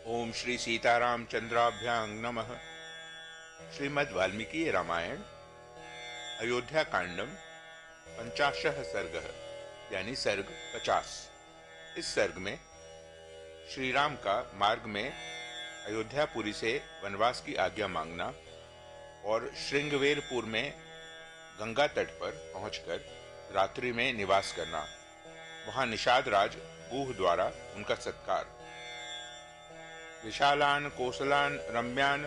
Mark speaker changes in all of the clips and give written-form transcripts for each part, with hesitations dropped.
Speaker 1: ओम श्री सीताराम चंद्राभ्यां नमः। श्रीमद् वाल्मीकि रामायण अयोध्या कांडम 50 सर्ग यानी सर्ग 50। इस सर्ग में श्री राम का मार्ग में अयोध्यापुरी से वनवास की आज्ञा मांगना और श्रृंगवेरपुर में गंगा तट पर पहुंचकर रात्रि में निवास करना, वहां निषाद राज बूह द्वारा उनका सत्कार। विशालान कोसलान रम्यान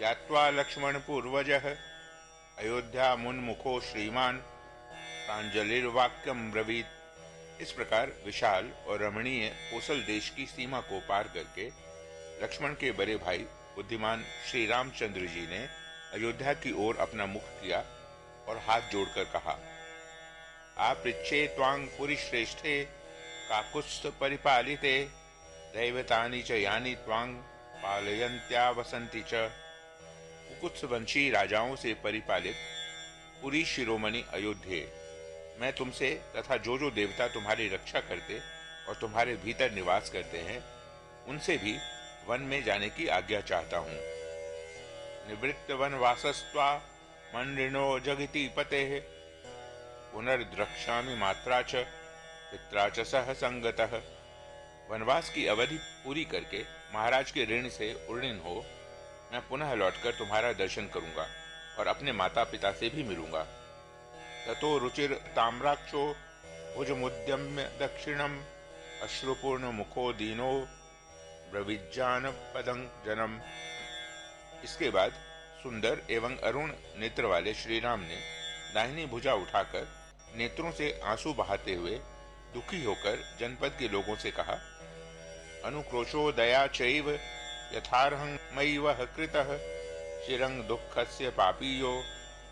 Speaker 1: यात्वा लक्ष्मण पूर्वजः अयोध्या मुन्मुखो श्रीमान प्रांजलिर्वाक्यम ब्रवीत। इस प्रकार विशाल और रमणीय कोसल देश की सीमा को पार करके लक्ष्मण के बड़े भाई बुद्धिमान श्री रामचंद्र जी ने अयोध्या की ओर अपना मुख किया और हाथ जोड़कर कहा, आपृच्छे त्वां पुरी श्रेष्ठे काकुत्स्थ परिपालिते दैवतानि च यानि त्वां पालयन्त्या वसन्ति च। कुकुत्सवंशी राजाओं से परिपालित पुरी शिरोमणि अयोध्ये, मैं तुमसे तथा जो जो देवता तुम्हारी रक्षा करते और तुम्हारे भीतर निवास करते हैं उनसे भी वन में जाने की आज्ञा चाहता हूँ। निवृत्त वनवासस्त्वा मन्रिणो जगति पतेः पुनर्द्रक्ष्यामि मात्रा च पित्रा च सह संगतः। वनवास की अवधि पूरी करके महाराज के ऋण से उर्णिन हो मैं पुनः लौटकर तुम्हारा दर्शन करूंगा और अपने माता पिता से भी मिलूंगा। ततो रुचिर ताम्राक्षो भुजमुद्यम्य दक्षिणम अश्रुपूर्ण मुखो दीनो ब्रविज्जान पदं जनम। इसके बाद सुंदर एवं अरुण नेत्र वाले श्री राम ने दाहिनी भुजा उठाकर नेत्रों से आंसू बहाते हुए दुखी होकर जनपद के लोगों से कहा, अनुक्रोशो दया चैव यथार्हं मयि वह कृतः चिरं दुःखस्य पापीयो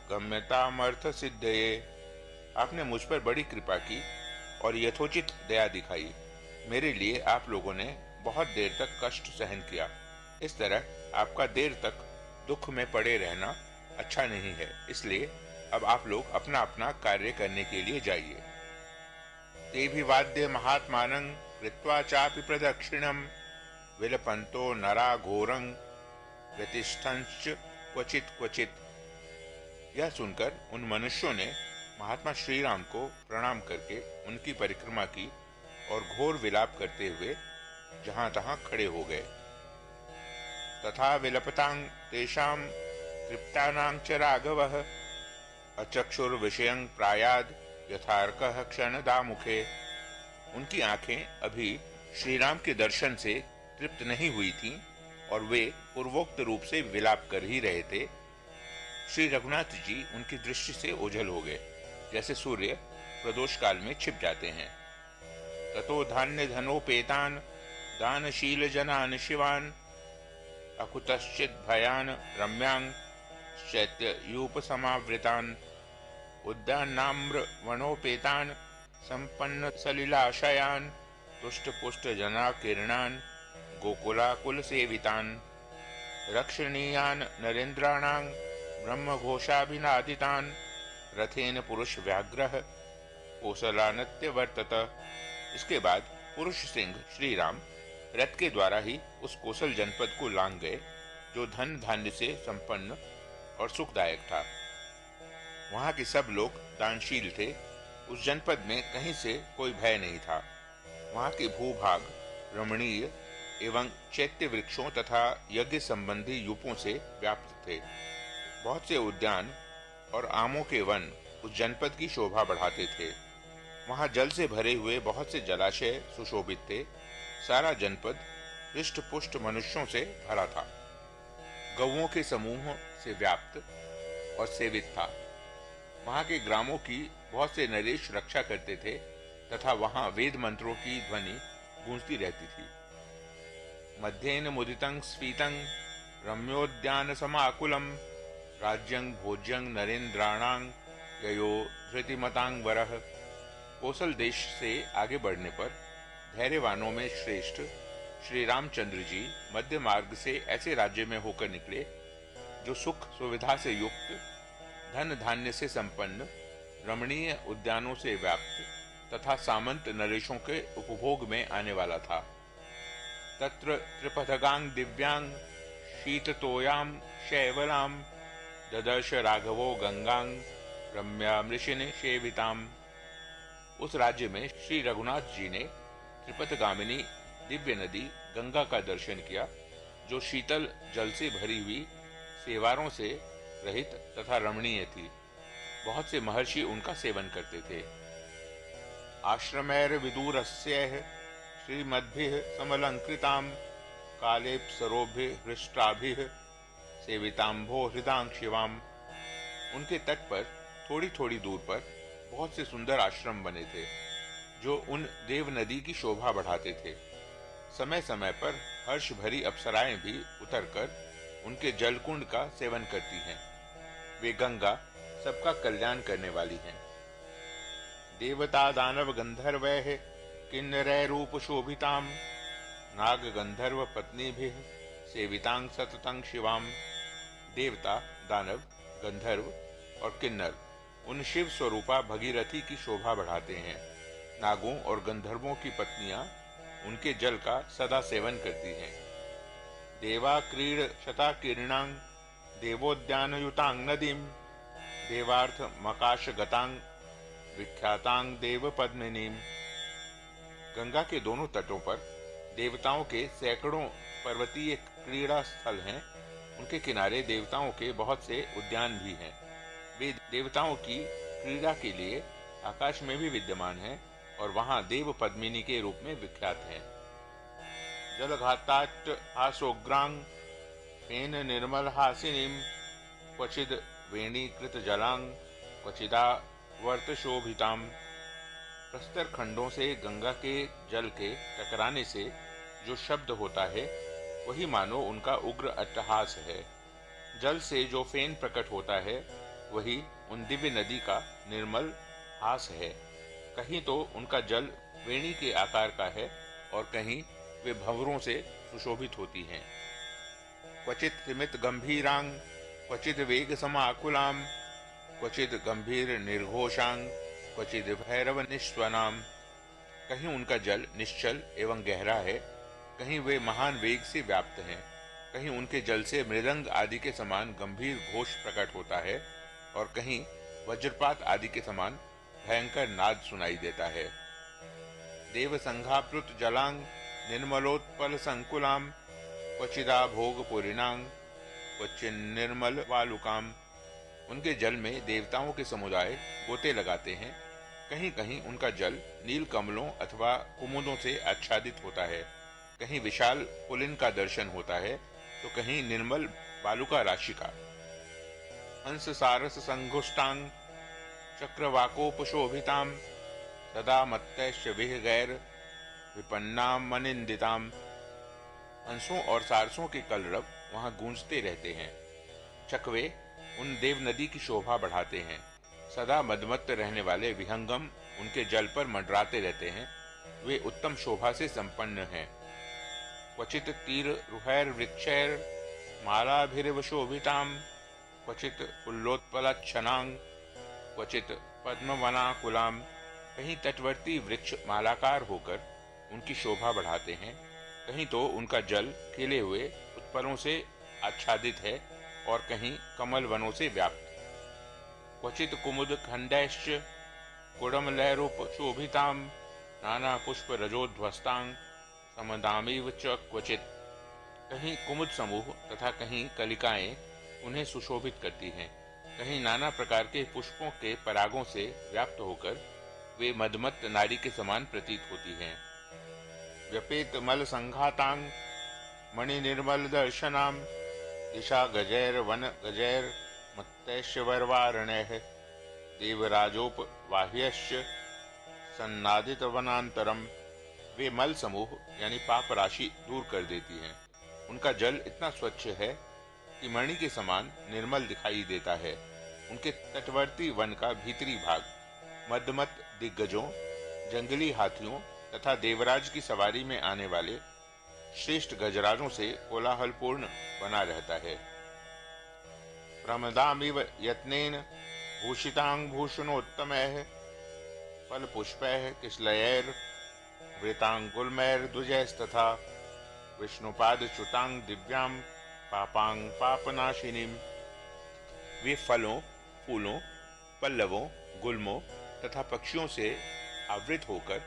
Speaker 1: गम्यतामर्थ सिद्धये। आपने मुझ पर बड़ी कृपा की और यथोचित दया दिखाई। मेरे लिए आप लोगों ने बहुत देर तक कष्ट सहन किया। इस तरह आपका देर तक दुख में पड़े रहना अच्छा नहीं है, इसलिए अब आप लोग अपना अपना कार्य करने के लिए जाइए। तेभिवाद्य महात्मानं कृत्वा चापि प्रदक्षिणं विलपन्तो नरा घोरं व्यतिष्ठन्श्च क्वचित क्वचित। यह सुनकर उन मनुष्यों ने महात्मा श्री राम को प्रणाम करके उनकी परिक्रमा की और घोर विलाप करते हुए जहां तहां खड़े हो गए। तथा विलपतां तेषां तृप्तानां च राघवः अचक्षुर्विषयं प्रायाद यथार्कः क्षणदामुखे। उनकी आंखें अभी श्री राम के दर्शन से तृप्त नहीं हुई थीं और वे पूर्वोक्त रूप से विलाप कर ही रहे थे। श्री रघुनाथ जी उनकी दृष्टि से ओझल हो गए, जैसे सूर्य प्रदोष काल में छिप जाते हैं। ततो धान्य धनोपेतान दानशील जनान शिवान अकुतश्चित भयान रम्यांग शैत्ययूप समावृतान उद्यानाम्र वनोपेतान संपन्न सलिलाशयान तुष्ट पुष्ट जना किरणान गोकुलाकुल सेवितान रक्षणीयान नरेन्द्राणां ब्रह्मघोषाभिनादितान रथेन पुरुष व्याघ्रः कोसलानत्य वर्तत। इसके बाद पुरुष सिंह श्री राम रथ के द्वारा ही उस कोसल जनपद को लांग गए, जो धन धान्य से संपन्न और सुखदायक था। वहां के सब लोग दानशील थे। उस जनपद में कहीं से कोई भय नहीं था। वहां के भूभाग रमणीय एवं चैत्य वृक्षों तथा यज्ञ संबंधी यूपों से व्याप्त थे। बहुत से उद्यान और आमों के वन उस जनपद की शोभा बढ़ाते थे। वहां जल से भरे हुए बहुत से जलाशय सुशोभित थे। सारा जनपद हृष्ट पुष्ट मनुष्यों से भरा था। गौओं के समूह से व्याप्त और सेवित था। वहां के ग्रामों की बहुत से नरेश रक्षा करते थे तथा वहां वेद मंत्रों की ध्वनि गूंजती रहती थी। मध्येन मुदितं स्फीतं रम्योद्यान समाकुलं राज्यं भोज्यं नरेन्द्राणां ययो धृतिमतांगवरः। कोसल देश से आगे बढ़ने पर धैर्यवानों में श्रेष्ठ श्री रामचंद्र जी मध्य मार्ग से ऐसे राज्य में होकर निकले जो सुख सुविधा से युक्त, धन धान्य से संपन्न, रमणीय उद्यानों से व्याप्त तथा सामंत नरेशों के उपभोग में आने वाला था। तत्र त्रिपथगां दिव्यांग शीततोयां शैवलां ददर्श राघवो गंगां रम्या मृषिनि सेविताम। उस राज्य में श्री रघुनाथ जी ने त्रिपथगामिनी दिव्य नदी गंगा का दर्शन किया, जो शीतल जल से भरी हुई, सेवारों से रहित तथा रमणीय थी। बहुत से महर्षि उनका सेवन करते थे। आश्रमैर विदूरस्यैः श्रीमद्भिः समलंकृतां कालेप्सरोभिः हृष्टाभिः सेवितांभो हृदां शिवाम। उनके तट पर थोड़ी थोड़ी दूर पर बहुत से सुंदर आश्रम बने थे, जो उन देव नदी की शोभा बढ़ाते थे। समय समय पर हर्ष भरी अप्सराएं भी उतरकर उनके जलकुंड का सेवन करती हैं। वे गंगा सबका कल्याण करने वाली हैं। देवता दानव गंधर्वैः किन्नरैरूप शोभितां नाग गंधर्व पत्नीभिः सेवितां सततं शिवाम। देवता, दानव, गंधर्व और किन्नर उन शिव स्वरूपा भगीरथी की शोभा बढ़ाते हैं। नागों और गंधर्वों की पत्नियां उनके जल का सदा सेवन करती हैं। देवा क्रीड शता कीर्णांग देवोद्यानयुतांग नदीम देवार्थ मकाश गतांग विख्यातांग देव पद्मिनीम। गंगा के दोनों तटों पर देवताओं के सैकड़ों पर्वतीय क्रीड़ा स्थल हैं। उनके किनारे देवताओं के बहुत से उद्यान भी हैं। वे देवताओं की क्रीड़ा के लिए आकाश में भी विद्यमान हैं और वहां देव पद्मिनी के रूप में विख्यात हैं। जलघाताट्ट हासोग्रांग फेन निर्मल हासिनीम क्वचिद वेणीकृत जलांग क्वचिदा वर्त शोभिताम। प्रस्तर खंडों से गंगा के जल के टकराने से जो शब्द होता है, वही मानो उनका उग्र अट्टहास है। जल से जो फेन प्रकट होता है, वही उन दिव्य नदी का निर्मल हास है। कहीं तो उनका जल वेणी के आकार का है और कहीं वे भंवरों से सुशोभित होती हैं। क्वचित त्रिमित गंभीरांग क्वचित वेग समाकुलाम क्वचित गंभीर निर्घोषांग क्वचित भैरव निस्वनाम। कहीं उनका जल निश्चल एवं गहरा है, कहीं वे महान वेग से व्याप्त हैं, कहीं उनके जल से मृदंग आदि के समान गंभीर घोष प्रकट होता है और कहीं वज्रपात आदि के समान भयंकर नाद सुनाई देता है। देव संघाप्लुत जलांग निर्मलोत्पल संकुलाम क्वचिदा भोगपुरीणांग क्वचिन निर्मल वालुकाम। उनके जल में देवताओं के समुदाय गोते लगाते हैं। कहीं कहीं उनका जल नील कमलों अथवा कुमुदों से आच्छादित होता है, कहीं विशाल पुलिन का दर्शन होता है तो कहीं निर्मल बालुका राशि का। हंस सारस संघुष्टांग चक्रवाकोपशोभिताम सदा मत्तैश्च विहगैर विपन्नाम मनिंदिताम। हंसों और सारसों के कलरव वहां गूंजते रहते हैं। चकवे उन देव नदी की शोभा बढ़ाते हैं। सदा मदमत्त रहने वाले विहंगम उनके जल पर मंडराते रहते हैं। वे उत्तम शोभा से संपन्न हैं। क्वचित तीर रुहैर वृक्षैर मालाभिरिव शोभिताम क्वचित फुल्लोत्पलच्छनांग क्वचित पद्मवनाकुलाम। कहीं तटवर्ती वृक्ष मालाकार होकर उनकी शोभा बढ़ाते हैं, कहीं तो उनका जल खिले हुए उत्पलों से आच्छादित है और कहीं कमल वनों से व्याप्त। क्वचित कुमुद खंडैश्च कुडमलैरूप शोभिताम नाना पुष्प रजोध्वस्तांग समदामीव च क्वचित। कहीं कुमुद समूह तथा कहीं कलिकाएं उन्हें सुशोभित करती हैं, कहीं नाना प्रकार के पुष्पों के परागों से व्याप्त होकर वे मदमत्त नारी के समान प्रतीत होती हैं। व्यपेत मल संघातांग मणि निर्मल दर्शनाम दिशा गजैर वन गजैर मत्तैश्वर्वारणैः देवराजोपवाह्यश्च सन्नादित वनांतरम। वे मल समूह यानी पाप राशि दूर कर देती हैं। उनका जल इतना स्वच्छ है कि मणि के समान निर्मल दिखाई देता है। उनके तटवर्ती वन का भीतरी भाग मदमत्त दिग्गजों, जंगली हाथियों तथा देवराज की सवारी में आने वाले श्रेष्ठ गजराजों से कोलाहलपूर्ण बना रहता है। प्रमदामिव यत्नेन भूषितांग भूषणोत्तमैः फलपुष्पैः किशलयैर् वृतांगुल्मैर्द्विजैस्तथा। विष्णुपाद च्युतांग दिव्याम पापांग पापनाशिनीम। वे फलों, फूलों, पल्लवों, गुल्मों तथा पक्षियों से आवृत होकर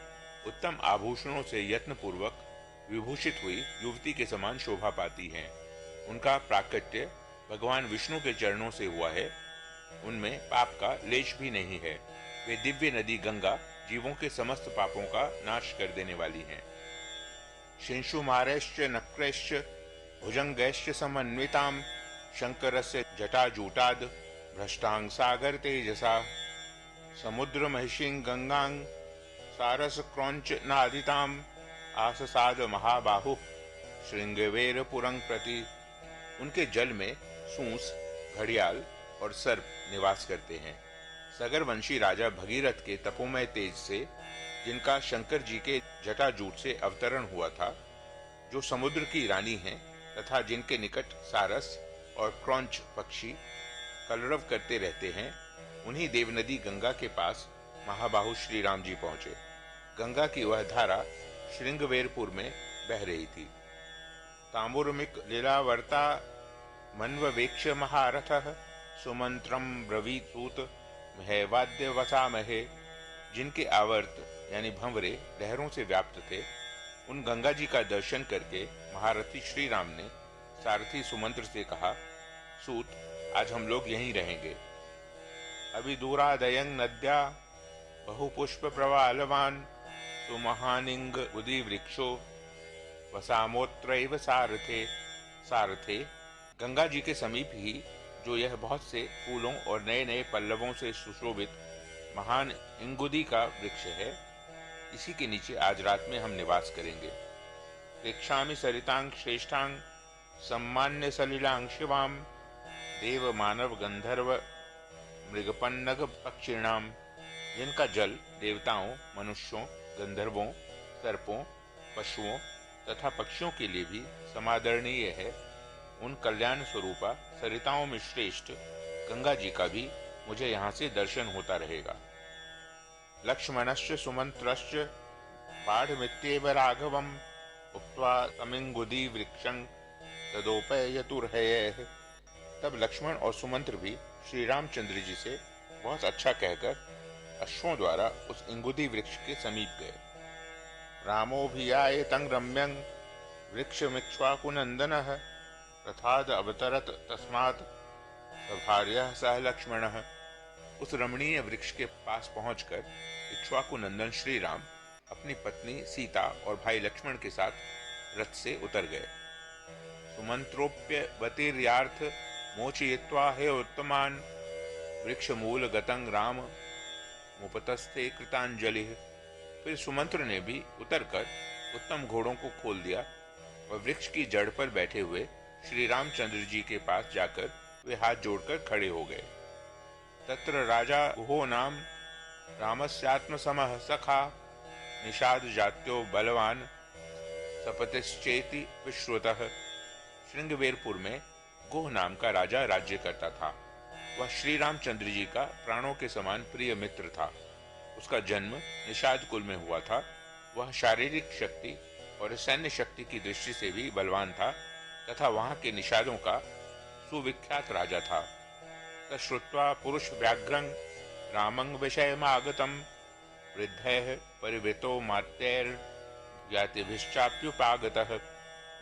Speaker 1: उत्तम आभूषणों से यत्न पूर्वक विभूषित हुई युवती के समान शोभा पाती हैं। उनका प्राकट्य भगवान विष्णु के चरणों से हुआ है। उनमें पाप का लेश भी नहीं है। वे दिव्य नदी गंगा जीवों के समस्त पापों का नाश कर देने वाली हैं। शिंशुमारैश्च नक्रैश्च भुजंगैश्च समन्वितां शंकरस्य जटाजूटाद भ्रष्टांग सागर तेजसा समुद्र महिषीं गंगांग सारस क्रौंच नादितां आससाद महाबाहु श्रृंगवेर पुरंग प्रति। उनके जल में सूंस, घड़ियाल और सर्प निवास करते हैं। सगरवंशी राजा भगीरथ के तपोमय तेज से, जिनका शंकर जी के जटाजूट से अवतरण हुआ था, जो समुद्र की रानी हैं तथा जिनके निकट सारस और क्रौंच पक्षी कलरव करते रहते हैं, उन्हीं देवनदी गंगा के पास महाबाहु श्री राम जी पहुंचे। गंगा की वह धारा श्रृंगवेरपुर में बह रही थी। ताम्बुरमिक लीलावर्ता मन्ववेक्ष महारथः सुमंत्रम ब्रवीत सूत महवाद्य वसामहे। जिनके आवर्त यानी भंवरे लहरों से व्याप्त थे, उन गंगा जी का दर्शन करके महारथी श्री राम ने सारथी सुमंत्र से कहा, सूत, आज हम लोग यहीं रहेंगे। अभी दूरादयं नद्या बहुपुष्प प्रवालवान सुमहानिंग उदी वृक्षो वसामोत्रैव सारथे। सारथे, गंगा जी के समीप ही जो यह बहुत से फूलों और नए नए पल्लवों से सुशोभित महान इंगुदी का वृक्ष है, इसी के नीचे आज रात में हम निवास करेंगे। प्रेक्षामि सरितांग श्रेष्ठांग सम्मान्य सलिलांग शिवाम देव मानव गंधर्व मृगपन्नग पक्षिणाम। जिनका जल देवताओं, मनुष्यों, गंधर्वों, सर्पों, पशुओं तथा पक्षियों के लिए भी समादरणीय है, उन कल्याण स्वरूपा सरिताओं में श्रेष्ठ गंगा जी का भी मुझे यहाँ से दर्शन होता रहेगा। लक्ष्मणश्च सुमंत्रश्च बाढ़मित्येव राघवम् उक्त्वा तमिंगुदी वृक्षं तदोपयतुर्हयेः। तब लक्ष्मण और सुमंत्र भी श्री रामचंद्र जी से बहुत अच्छा कहकर अश्वों द्वारा उस इंगुदी वृक्ष के समीप गए। रामोऽभियाये तं रम्यं वृक्षमिक्ष्वाकुनन्दनः तथाद अवतरत तस्मात् सभार्यः सह लक्ष्मणः। उस रमणीय वृक्ष के पास पहुंचकर इक्ष्वाकु नंदन श्री राम अपनी पत्नी सीता और भाई लक्ष्मण के साथ रथ से उतर गए। सुमंत्रोप्यवतीर्यार्थ मोचयित्वा हे उत्तमान वृक्ष मूल गतं राम मुपतस्थे कृतांजलिः। फिर सुमंत्र ने भी उतरकर उत्तम घोड़ों को खोल दिया और वृक्ष की जड़ पर बैठे हुए श्री रामचंद्र जी के पास जाकर वे हाथ जोड़कर खड़े हो गए। तत्र राजा गुहो नाम रामस्यात्मसमः सखा निषाद जात्यो बलवान सपतिश्चेति विश्रुतः। श्रृंगवेरपुर में गुह नाम का राजा राज्य करता था। वह श्री रामचंद्र जी का प्राणों के समान प्रिय मित्र था। उसका जन्म निषाद कुल में हुआ था। वह शारीरिक शक्ति और सैन्य शक्ति की दृष्टि से भी बलवान था तथा वहां के निषादों का सुविख्यात राजा था। तश्रुत्वा पुरुष व्याघ्रं रामं विषयमागतं वृद्धैः परिवृतो मात्यैर्ज्ञातिभिश्चाप्युपागतः।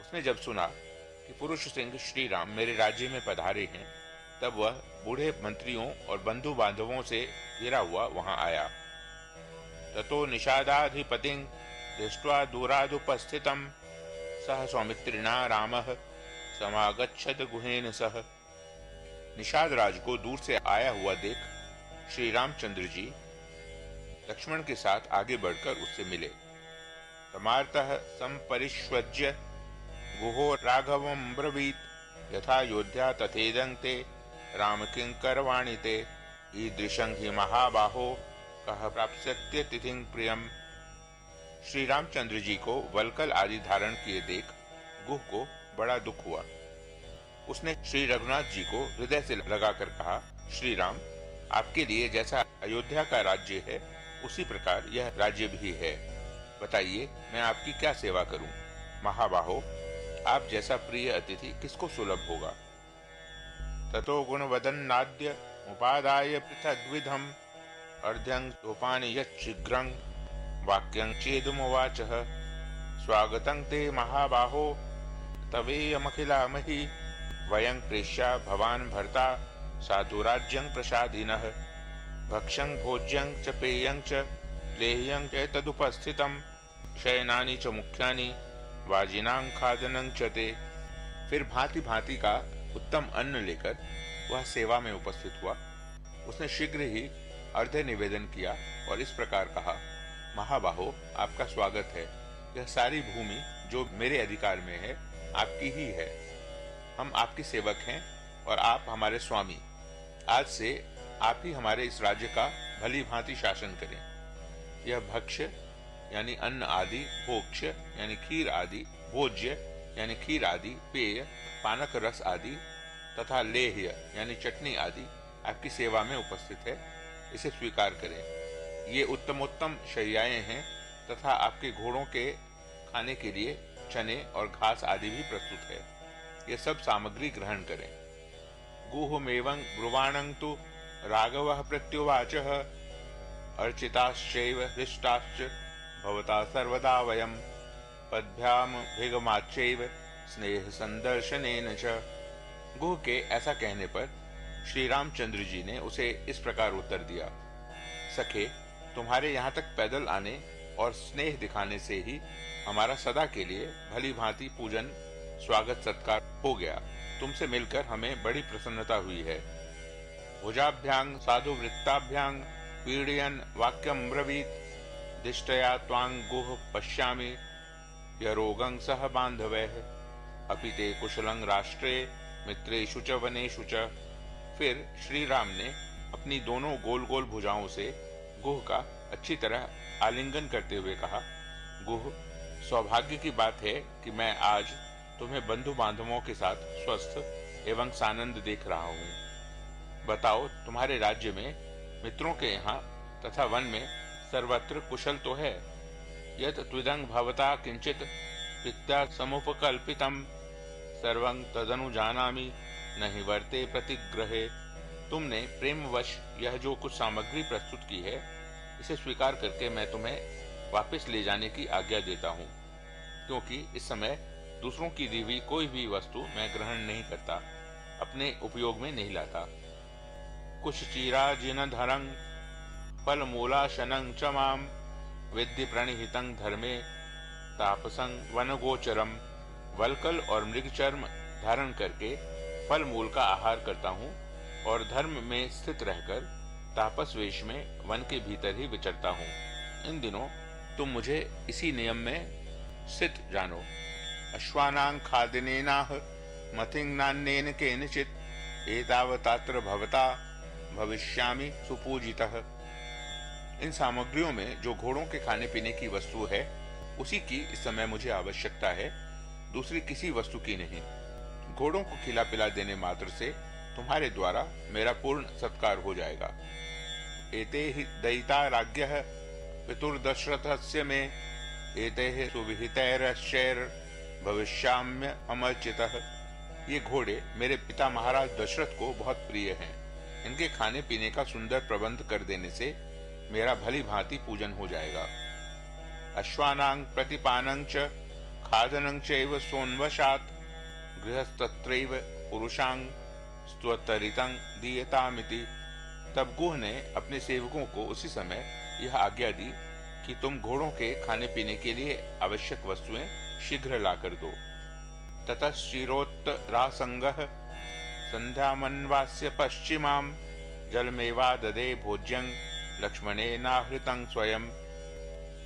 Speaker 1: उसने जब सुना कि पुरुष सिंह श्री राम मेरे राज्य में पधारे हैं, तब वह बूढ़े मंत्रियों और बंधु बांधवों से घिरा हुआ वहां आया। ततो निषादाधिपतिं दृष्ट्वा दूरादुपस्थितं सह सौमित्रिणा रामः समागच्छद गुहेन सह। निषाद राज को दूर से आया हुआ देख श्री रामचंद्र जी लक्ष्मण के साथ आगे बढ़कर उससे मिले। तमार्तः संपरिष्वज्य गुहो राघवं ब्रवीत यथा योध्या तथेदं ते राम किंकरवाणि ते ईदृशं हि महाबाहो कह प्राप्स्यत्य तिथिं प्रियम। श्री रामचंद्र जी को वलकल आदि धारण किए देख गुह को बड़ा दुख हुआ। उसने श्री रघुनाथ जी को हृदय से लगाकर कहा, श्री राम, आपके लिए जैसा अयोध्या का राज्य है उसी प्रकार यह राज्य भी है। बताइए मैं आपकी क्या सेवा करूं। महाबाहो, आप जैसा प्रिय अतिथि किसको सुलभ होगा। ततो गुणवदन्नाद्य उपादाय पृथग्विधम् अर्ध्यं सोपानि यच्छीघ्रं वाक्यं चेदुमुवाचः। स्वागतं ते महाबाहो तवेयमखिलामहि वयं प्रेष्या भवान् भर्ता साधुराज्यं प्रसादिनः। भक्ष्यं भोज्यं च पेयं च लेह्यं च तदुपस्थितं शयनानि च मुख्यानि वाजिनां खादनं च ते। फिर भांति भांति का उत्तम अन्न लेकर वह सेवा में उपस्थित हुआ। उसने शीघ्र ही अर्घ्य निवेदन किया और इस प्रकार कहा, महाबाहो, आपका स्वागत है। यह सारी भूमि जो मेरे अधिकार में है आपकी ही है। हम आपके सेवक हैं और आप हमारे स्वामी। आज से आप ही हमारे इस राज्य का भली भांति शासन करें। यह भक्ष्य यानी अन्न आदि, भोक्ष यानी खीर आदि, भोज्य यानी खीर आदि, पेय, पानक रस आदि तथा लेह्य यानी चटनी आदि आपकी सेवा में उपस्थित है। इसे स्वीकार करें। ये उत्तमोत्तम शैयाएं हैं तथा आपके घोड़ों के खाने के लिए चने और घास आदि भी प्रस्तुत है। ये सब सामग्री ग्रहण करें। गुहमेवं ब्रुवाणं तु राघवः प्रत्युवाचः। अर्चिताश्चैव हृष्टाश्च भवता सर्वदा वयं पद्भ्यामभिगमाच्चैव स्नेह संदर्शनेन च। गुह के ऐसा कहने पर श्री रामचंद्र जी ने उसे इस प्रकार उत्तर दिया, सखे, तुम्हारे यहाँ तक पैदल आने और स्नेह दिखाने से ही हमारा सदा के लिए भली भांति पूजन स्वागत सत्कार हो गया। तुमसे मिलकर हमें बड़ी प्रसन्नता हुई है। भुजाभ्यांग साधु वृत्ताभ्यांग पीड़यन वाक्यम ब्रवीत दिष्टया त्वांग गुह पश्यामि यरोगं सह बांधवैः अपि ते कुशलं राष्ट्रे मित्रेषु च वनेषु च। फिर श्री राम ने अपनी दोनों गोल गोल भुजाओं से गुह का अच्छी तरह आलिंगन करते हुए कहा, गुह, सौभाग्य की बात है कि मैं आज तुम्हें बंधु बांधवों के साथ स्वस्थ एवं सानंद देख रहा हूँ। बताओ, तुम्हारे राज्य में मित्रों के यहाँ तथा वन में सर्वत्र कुशल तो है। यत् त्विदं भवता किंचित पित्या समुपकल्पितम् सर्वं तदनु जानामि नहीं वर्ते प्रतिग्रहे। तुमने प्रेमवश यह जो कुछ सामग्री प्रस्तुत की है, इसे स्वीकार करके मैं तुम्हें वापस ले जाने की आज्ञा देता हूँ, क्योंकि इस समय दूसरों की दी हुई कोई भी वस्तु मैं ग्रहण नहीं करता, अपने उपयोग में नहीं लाता। कुछ चीरा जिन धरं फल मूलाशनं च माम विद्धि प्रणिहितं धर्मे तापसं वनगोचरम। वलकल और मृगचर्म धारण करके फल मूल का आहार करता हूँ और धर्म में स्थित रहकर तापस वेश में वन के भीतर ही विचरता हूँ। इन दिनों तुम मुझे इसी नियम में स्थित जानो। अश्वानां खादिनेनाह मथिं नान्येन केनचित् एतावतात्र भवता भविष्यामि सुपूजितः। इन सामग्रियों में जो घोड़ों के खाने पीने की वस्तु है, उसी की इस समय मुझे आवश्यकता है, दूसरी किसी वस्तु की नहीं। घोड़ों को खिला पिला देने मात्र से तुम्हारे द्वारा मेरा पूर्ण सत्कार हो जाएगा। एते हि दयिता राज्ञः पितुर्दशरथस्य मे एते सुविहितैरश्चैर् भविष्याम्य अमर्चितः। ये घोड़े मेरे पिता महाराज दशरथ को बहुत प्रिय हैं। इनके खाने पीने का सुंदर प्रबंध कर देने से मेरा भली भांति पूजन हो जाएगा। अश्वानां प्रतिपानं च खादनं चैव सोन्वशात् गृहस्तत्रैव पुरुषां स्तुतरितं दीयतामिति। तब गुह ने अपने सेवकों को उसी समय यह आज्ञा दी कि तुम घोड़ों के खाने पीने के लिए आवश्यक वस्तुएं शीघ्र लाकर दो। ततश्चिरोत्तरासंगः संध्यामन्वास्य पश्चिमां जलमेवा ददे भोज्यं लक्ष्मणेनाहृतं स्वयं।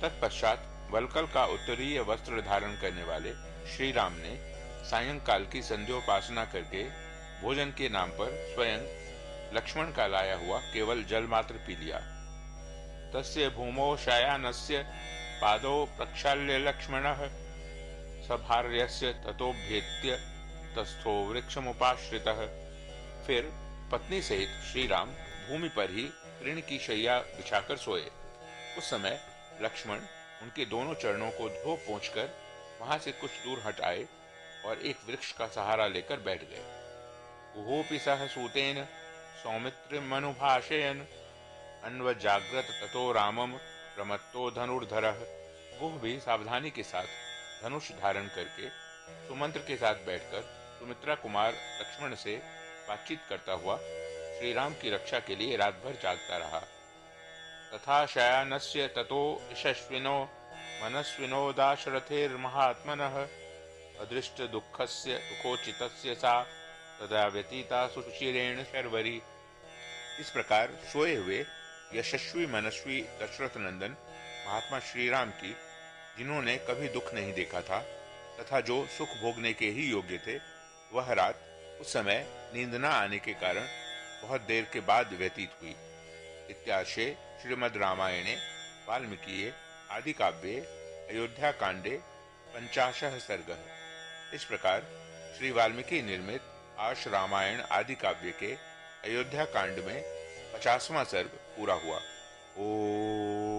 Speaker 1: तत्पश्चात वलकल का उत्तरीय वस्त्र धारण करने वाले श्री राम ने सायंकाल की संध्योपासना करके भोजन के नाम पर स्वयं लक्ष्मण का लाया हुआ केवल जल मात्र पी लिया। तस्य भूमौ शयानस्य पादौ प्रक्षाल्य लक्ष्मणः सभार्यस्य ततोभ्येत्य तस्थो वृक्षमुपाश्रितः। फिर पत्नी सहित श्री राम भूमि पर ही ऋण की शैया बिछाकर सोए। उस समय लक्ष्मण उनके दोनों चरणों को धो पोंछकर वहां से कुछ दूर हट आए और एक वृक्ष का सहारा लेकर बैठ गए। गुहोऽपि सह सूतेन सौमित्रिमनुभाषयन् अन्वजाग्रत ततो रामम प्रमत्तो धनुर्धरः। गुह भी सावधानी के साथ धनुष धारण करके सुमंत्र के साथ बैठकर सुमित्रा कुमार लक्ष्मण से बातचीत करता हुआ श्री राम की रक्षा के लिए रात भर जागता रहा। तथा शयानस्य ततो यशस्विनो मनस्विनो दाशरथेर्महात्मनः अदृष्ट दुःखस्य दुःखोचितस्य सा तदा व्यतीता सुचिरेण शर्वरी। इस प्रकार सोए हुए यशस्वी मनस्वी दशरथ नंदन महात्मा श्री राम की, जिन्होंने कभी दुख नहीं देखा था तथा जो सुख भोगने के ही योग्य थे, वह रात उस समय नींद न आने के कारण बहुत देर के बाद व्यतीत हुई। इत्याशे श्रीमद् रामायणे वाल्मीकिये आदि काव्ये अयोध्या कांडे 50 सर्गः। इस प्रकार श्री वाल्मीकि निर्मित आश रामायण आदि काव्य के अयोध्या कांड में 50वां सर्ग पूरा हुआ। ओ